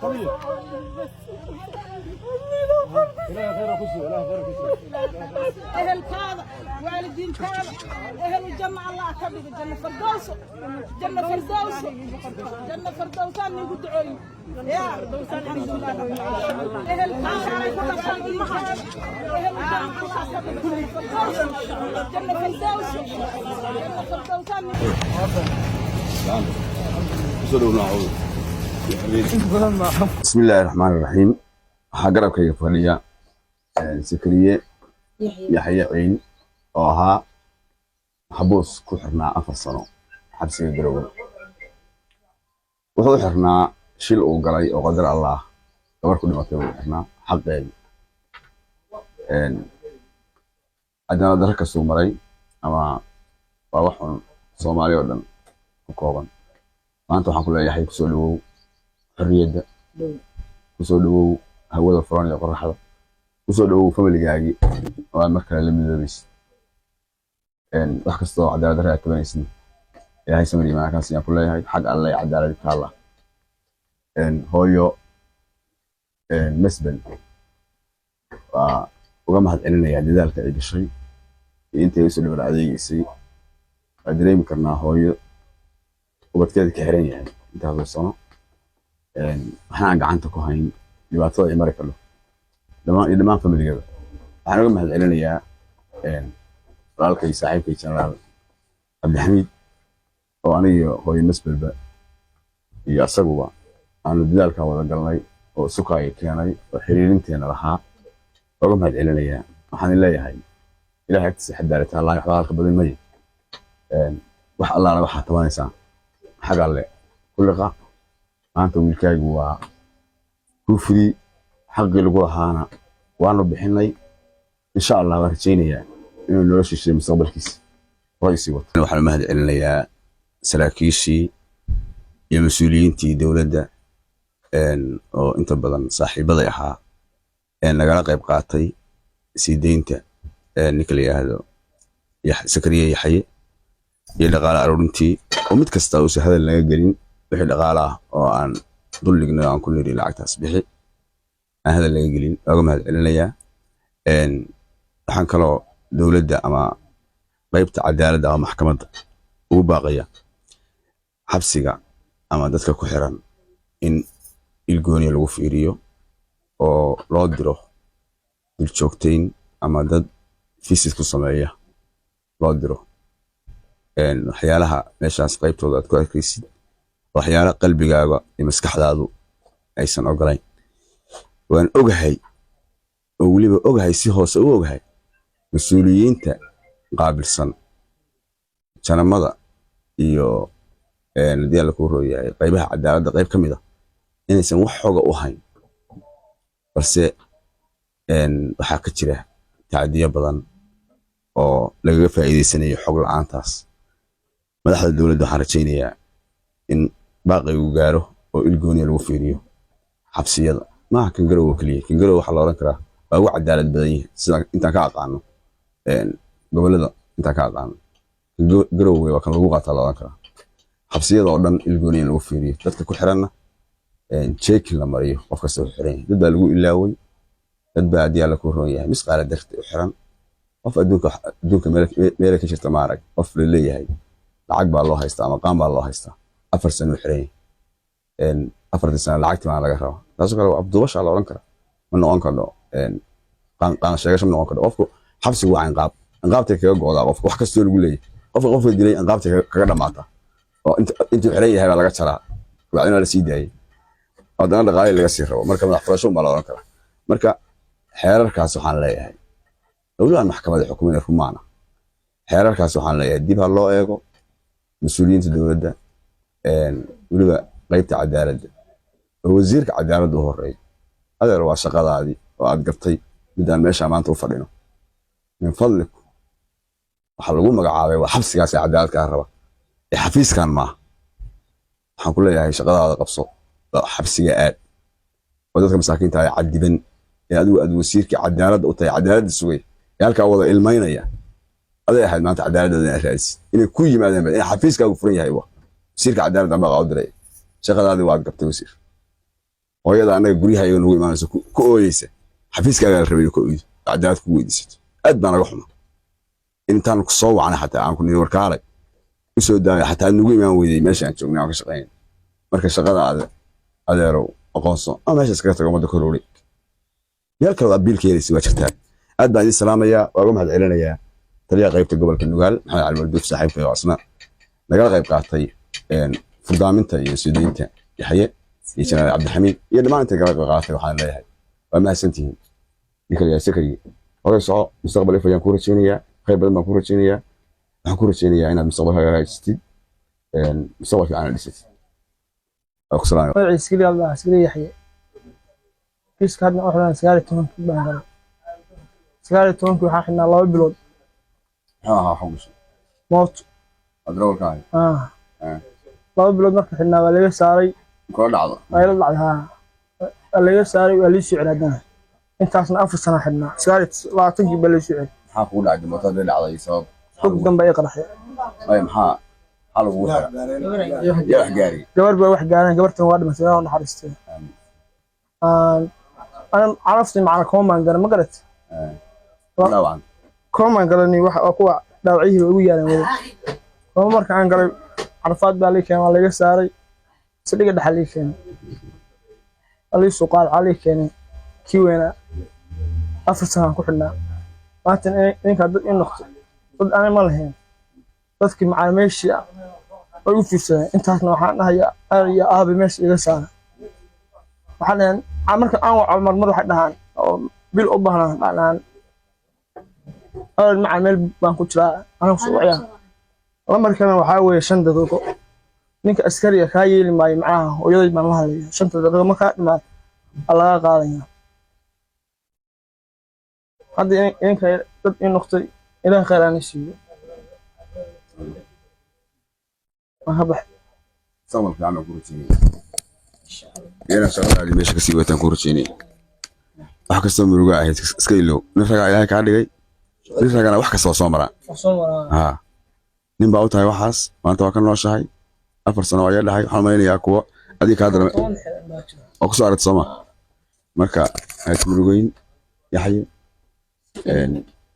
طيب لا خير خشوا لا خير خشوا أهل كذا والدين كذا أهل الجنة الله كبير الجنة فردوس جنة فردوس جنة فردوس أنا قلت عين يا الحمد لله أهل كذا كل شيء أهل الجنة الله كبير فردوس جنة فردوس جنة فردوس بسم الله الرحمن الرحيم. حقرب كي فنيا سكرية يحيى عين أوها حبوس كحرنا أفصنا حبس الجروب وهو حرنا شيل أو قلي أو قدر الله دور كل ما تقول حرنا حقين عندنا درك السومري أما واحد صومالي ولا كوبان ما أنتوا حقول يحيى كسولو حرية كسولو هو الفراني قرحة كسولو فملي جاي وأمريكا لم يدرس إن وحكستو عدالة رأي كمان سنين يا هاي سمري ما كان سيا كلها هاي حق الله عدالة الله إن هويو إن مسبل وقام هاد إننا يعني ذلك عيد الشيء أنت يوصل بالعادي يصير أدري مكرنا هويو وبتكلم كهرين يعني أنت هذا الصنع waxaan gacanta ku hayn dhibaatada ay mari karo dhamaan familigada waxaan uga mahadcelinayaa walaalkay saaxiibkay Generaal Cabdixamiid oo aniga hooyo masbalba iyo asaguba aanu dadaalka wada galnay oo sukaay keenay oo xiriirinteena lahaa uga mahadcelinayaa waxaan leeyahay ilaahay agtiisa xadaalata Allah yaxda halka badan may wax Allah waxa tabanaysaa xaq alle kulliqa maanta wiilkaygu waa kufri xaqi lagu lahaana waanu bixinay insha Allah waan rajaynayaa inuu nolosha shisheeye mustaqbalkiisa ra'iisi wato waxaan mahadcelinayaa saraakiishii iyo mas'uuliyiintii dawladda oo inta badan saaxiibada ahaa nagala qayb qaatay sii deynta ninka la yiraahdo Sakariye Yaxye iyo dhaqaale aruurintii oo mid kasta oo si hadal laga gelin wixii dhaqaale ah oo aan dulligna aan ku niri lacagtaas bixi aan hadal laga gelin uga mahadcelinayaa waxaan kaloo dawladda ama qaybta cadaaladda ama maxkamadda ugu baaqaya xabsiga ama dadka ku xiran in ilgooni lagu fiiriyo oo loo diro dil joogteyn ama dad fiisid ku sameeya loo diro waxyaalaha meeshaas qaybtooda aad ku arkaysid waxyaala qalbigaaga iyo maskaxdaadu aysan ogolayn waan ogahay oo waliba ogahay si hoose u ogahay mas'uuliyiinta qaabilsan janamada iyo hadii la ku rooyahay qaybaha cadaaladda qayb kamid ah inaysan wax xoga u hayn balse waxa ka jira tacdiyo badan oo laga faa'iideysanayo xog la'aantaas madaxda dawladda waxaan rajaynayaa in باقي وجاره والجوني الوفيريو حبسية ما كان جرو وكليه كان جرو حلوران كرا أو عدالة بدنية أنت كعق عنه قبل هذا أنت كعق عنه جرو وكان لغة حلوران كرا حبسية ضمن الجوني الوفيريو تذكر حرنا تشيك لما ريه وفكسر حرين تبدأ لقو إلاوي تبدأ ديالك كورنيا مسق على درت حرن وف أدوك ملك شفت معرك وف للي هاي العقب الله هيستا مقام الله هيستا أفر سنة حرين إن أفر سنة لعقت مع الجهرة لازم كانوا عبدو باش على أنكر من أنكر ده إن قان شيء من أنكر أفكو حبس هو عن قاب تكير جودا أفكو حكست يقول لي أفكو دلي عن قاب تكير كذا ماتا أنت حرين هاي على جهرة بعدين على سيد هاي هذا أنا غاية اللي يصير مركب من أفراشهم على أنكر مركب حير كاس سبحان الله هاي أولو المحكمة الحكومية في معنا حير كاس سبحان الله يديبها الله يجو مسؤولين الدولة ده weliba qaybta cadaaladda wasiirka cadaaladda u horeeyay adeer waa shaqadaadii oo aad gartay midaan meesha maanta u fadhino min fadlik waxa lagu magacaabay waa xabsigaas cadaalad ka raba ee xafiiskan ma waxaan ku leeyahay shaqadaada qabso xabsiga aad oo dadka masaakiinta ay cadiban ee adigu wasiirka cadaaladda u tahay cadaaladda sugay halka wada ilmeynaya aday ahayd maanta cadaaladda raadis inay ku yimaadeen in xafiiskaagu furan yahay wasiirka cadaaladda ama qaw diray shaqadaadii waad gabtay wasiir hooyada anaga guryaha iyaga nagu imaanayso ku ooyeysa xafiiskaaga la rabay ku ooyeyso cadaalad ku weydiisato aad baan naga xuma intaan ku soo wacnay xataa aan ku nidhi warkaalay u soo daaya xataa nagu imaan weyday meesha aan joognay aan ka shaqeyn marka shaqada adeerow aqoonso ama meesha iskaga tago ummadda koroori meel kale aad biilka helaysa waa jirtaa aad baan idin salaamayaa waa uga mahad celinayaa taliyaha qaybta gobolka Nugaal Maxamed Cali Warduuf saaxiibkay oo asna nagala qayb qaatay furdaaminta iyo suudeynta Yaxye iyo Janaal Cabdixamiid iyo dhammaan inta kala qayb qaatay waxaan leeyahay waa mahadsantihiin ninka sakari hore soo mustaqbal ifayaan ku rajeynayaa qayb badan baan ku rajeynayaa waxaan ku rajeynayaa inaad mustaqbalka hagaajistid mustaqbal fiican dhisatid aku salaam iskili Allah iskili Yaxye kiiska hadna waxaan 19 baan galay 19 waxaan xidhnaa 2 bilood حوش موت أدرول كاي 2 bilood marka xidhnaa waa laga saaray كل عضو ay la dhacday laga saaray waa la soo ciladana intaasna 4 sano xidhnaa 29 baa la soo cilay maxaa ku dhacay mootada la dhacday sabab xog dambe ay qaraxay ay maxaa hal ugu xira ya wax gaari gabar baa wax gaareen gabartan waa dhimatay oo naxariistay aan عرفت macna kooman gaar ma garat طبعا kooman galani waxa kuwa dhaawacii ugu yaalan wada oo marka aan galay carfaad baa la keenay laga saaray sidii dhaxal la keenay ali suqaal ali keenay kiweena 4 sano ku xidhnaa maanta inka dad in noqdo dad aan ma lahayn dadkii macaamiisha ay u fiirsadeen intaasna waxaan dhahayaa iyo aabe meesha iga saara waxaan marka aan wacal marmar waxa dhahaan oo bil u baahnaan baanan macaamiil baan ku jiraa aan soo wacyaa markana waxa weeye 5 daqiiqo ninka askariga ka yeeli maayo macnaha hooyaday baan la hadlayaa 5 daqiiqo marka dhimaad laga qaadaya hadda inka dad in noqtay ilaahay khayr aan siiyo mahaba samal fiican ku rajeynayaa yana shaqada meesha ka sii wataan ku rajeynayaa wax kasta muruga ahayd iska ilow nafraga ilaahay ka dhigay nafragana wax kasta soo mara ha nin baa u tahay waxaas maanta waa ka nooshahay 4 sano ayaa dhahay waxaan malaynayaa kuwa adii ka hadla oo ku soo aragtay Soomaa marka ay murugayn Yaxye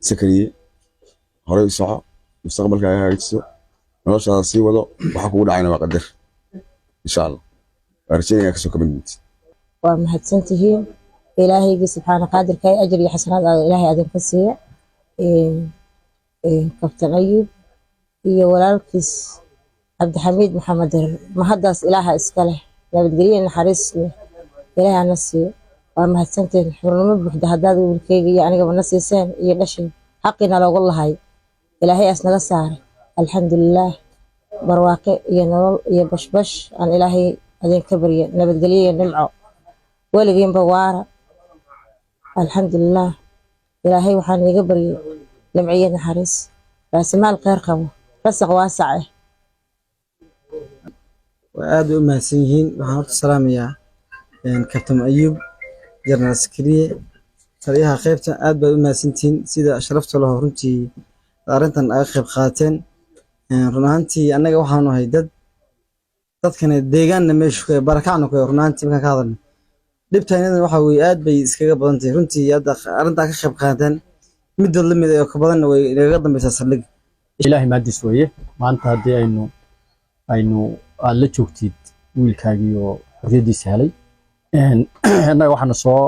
sakariye hore u soco mustaqbalka ay hagaajiso noloshaada sii wado waxa kugu dhacayna waa qadar insha Allah arjeenaya ka soo kabinti waa mahadsantihiin ilaahaygi subhanahu qaadirka ay ajr iyo xasanaad ilaahay adan ka siiya kabtan Ayub iyo walaalkiis Cabdixamiid Maxamed mahadaas ilaaha iska leh nabadgelyo naxariis leh ilaahay ana siiyo waa mahadsantiin xurnimo buuxda hadaad wiilkayga iyo aniga bana siiseen iyo dhashin xaqina loogu lahay ilaahay asnaga saaray alxamdulillah barwaaqo iyo nolol iyo bashbash aan ilaahay adin ka bariyo nabadgelyo iyo nimco waligiin bawaara alxamdulillah ilaahay waxaan iga bariyo nimciyo naxariis raasmaal khayr qabo rasaq waasac aad u mahadsan yihiin waxaan horta salaamayaa kabtan Ayub Janaal Sakariye taliyaha qaybta aad baad u mahadsantihiin sida sharafta leh runtii arintan ay qayb qaateen run ahaantii anaga waxaan ahay dadkana deegaanna meesha ku barakacna ku run ahaantii markaan ka hadalno dhibtaynada waxa weey aad bay iskaga badan tahay runtii arinta ka qayb qaateen mid la mid ah ka badan way inaga dambaysaa saldhig ilaahay maadis weeye maanta hadii aynu aad la joogtid wiilkaagii oo xorriyadiisa helay annaga waxaan soo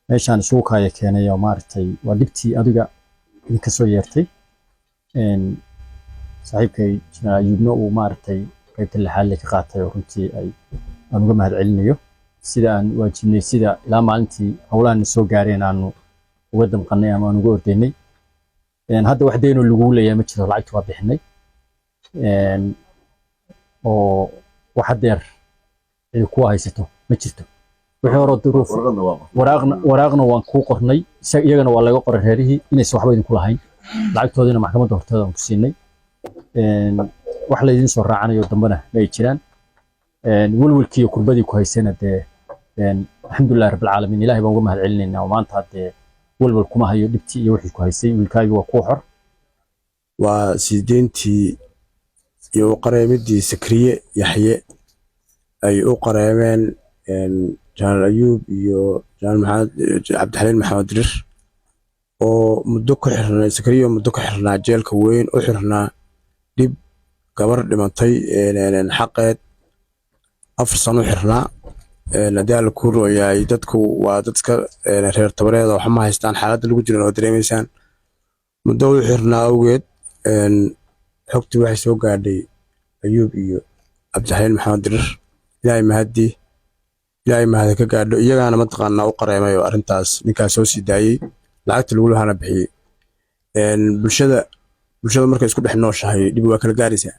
meeshaan suuqaya keenay oo maartay waa dibtii adiga idinka soo yeertay saaxiibkay Janaal Ayubna uu maartay qaybta lixaad ka qaatay oo runtii aan uga mahad celinayo sida aan waajibnay sida ilaa maalintii hawlahan soo gaareen aanu uga damqanay ama aan uga ordaynay hadda wax deeno lagu leeyahay ma jiro lacagta waa bixinay oo wax deer ay ku haysato ma jirto wixii hore duruuf waraaqna waan ku qornay iyagana waa laga qoray reerihii inay waxba idin ku lahayn lacagtoodina maxkamadda horteeda aan ku siinay wax la idin soo raacanayo dambana ay jiraan walwalkii kurbadii ku haysana alxamdulillah rabbil caalamiin ilaahay baan uga mahad celinaynaa maanta walwal kuma hayo dhibtii iyo wixii ku haysay wiilkaaga waa ku xor وسيدينتي يقرأمدي سكرية يحيى أي أقرأمن جان أيوب جان محمد عبد الحليم محمد رش ومدوك حرنا سكرية ومدوك حرنا جيل كوين وحرنا دب قبر لمنطي حقت أفرصنا حرنا ندي على كورو يا يدتكو ودتك reer tabareed oo xama haystaan xaaladda lagu jiro oo dareemaysan muddo u xirnaa awgeed xogtii waxay soo gaadhay Ayuub iyo Cabdixaliin Maxamed Dirir ilaahay mahad ka gaadho iyagaana ma taqaanaa u qareemay oo arintaas ninkaas soo sii daayay lacagta lagu lahaana bixiyay bulshada markay isku dhex nooshahay dib waa kala gaaraysaa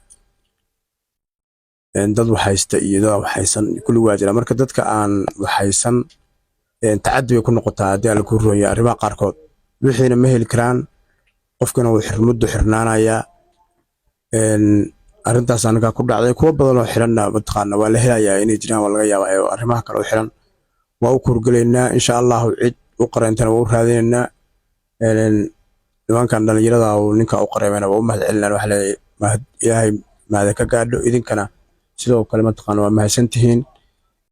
dad waxaysta iyo dad waxaysan kulli waa jira marka dadka aan waxaysan tacaddi ku noqotaa hadii la ku rooyo arrimaha qaarkood wixiina ma heli karaan qofkana uu xirmadu xirnaanaya arintaas anaga ku dhacday kuwa badan oo xiranna mataqaana waa la helayaa inay jiraan waa laga yaabaa arrimaha kale oo xiran waa u kurgaleynaa insha Allah cid u qareentana waa u raadinaynaa nimankan dhalinyarada oo ninka u qareemayna waa u mahad celinaa waxa ilaahay mahad ka gaadho idinkana sidoo kale mataqaana waa mahadsantihiin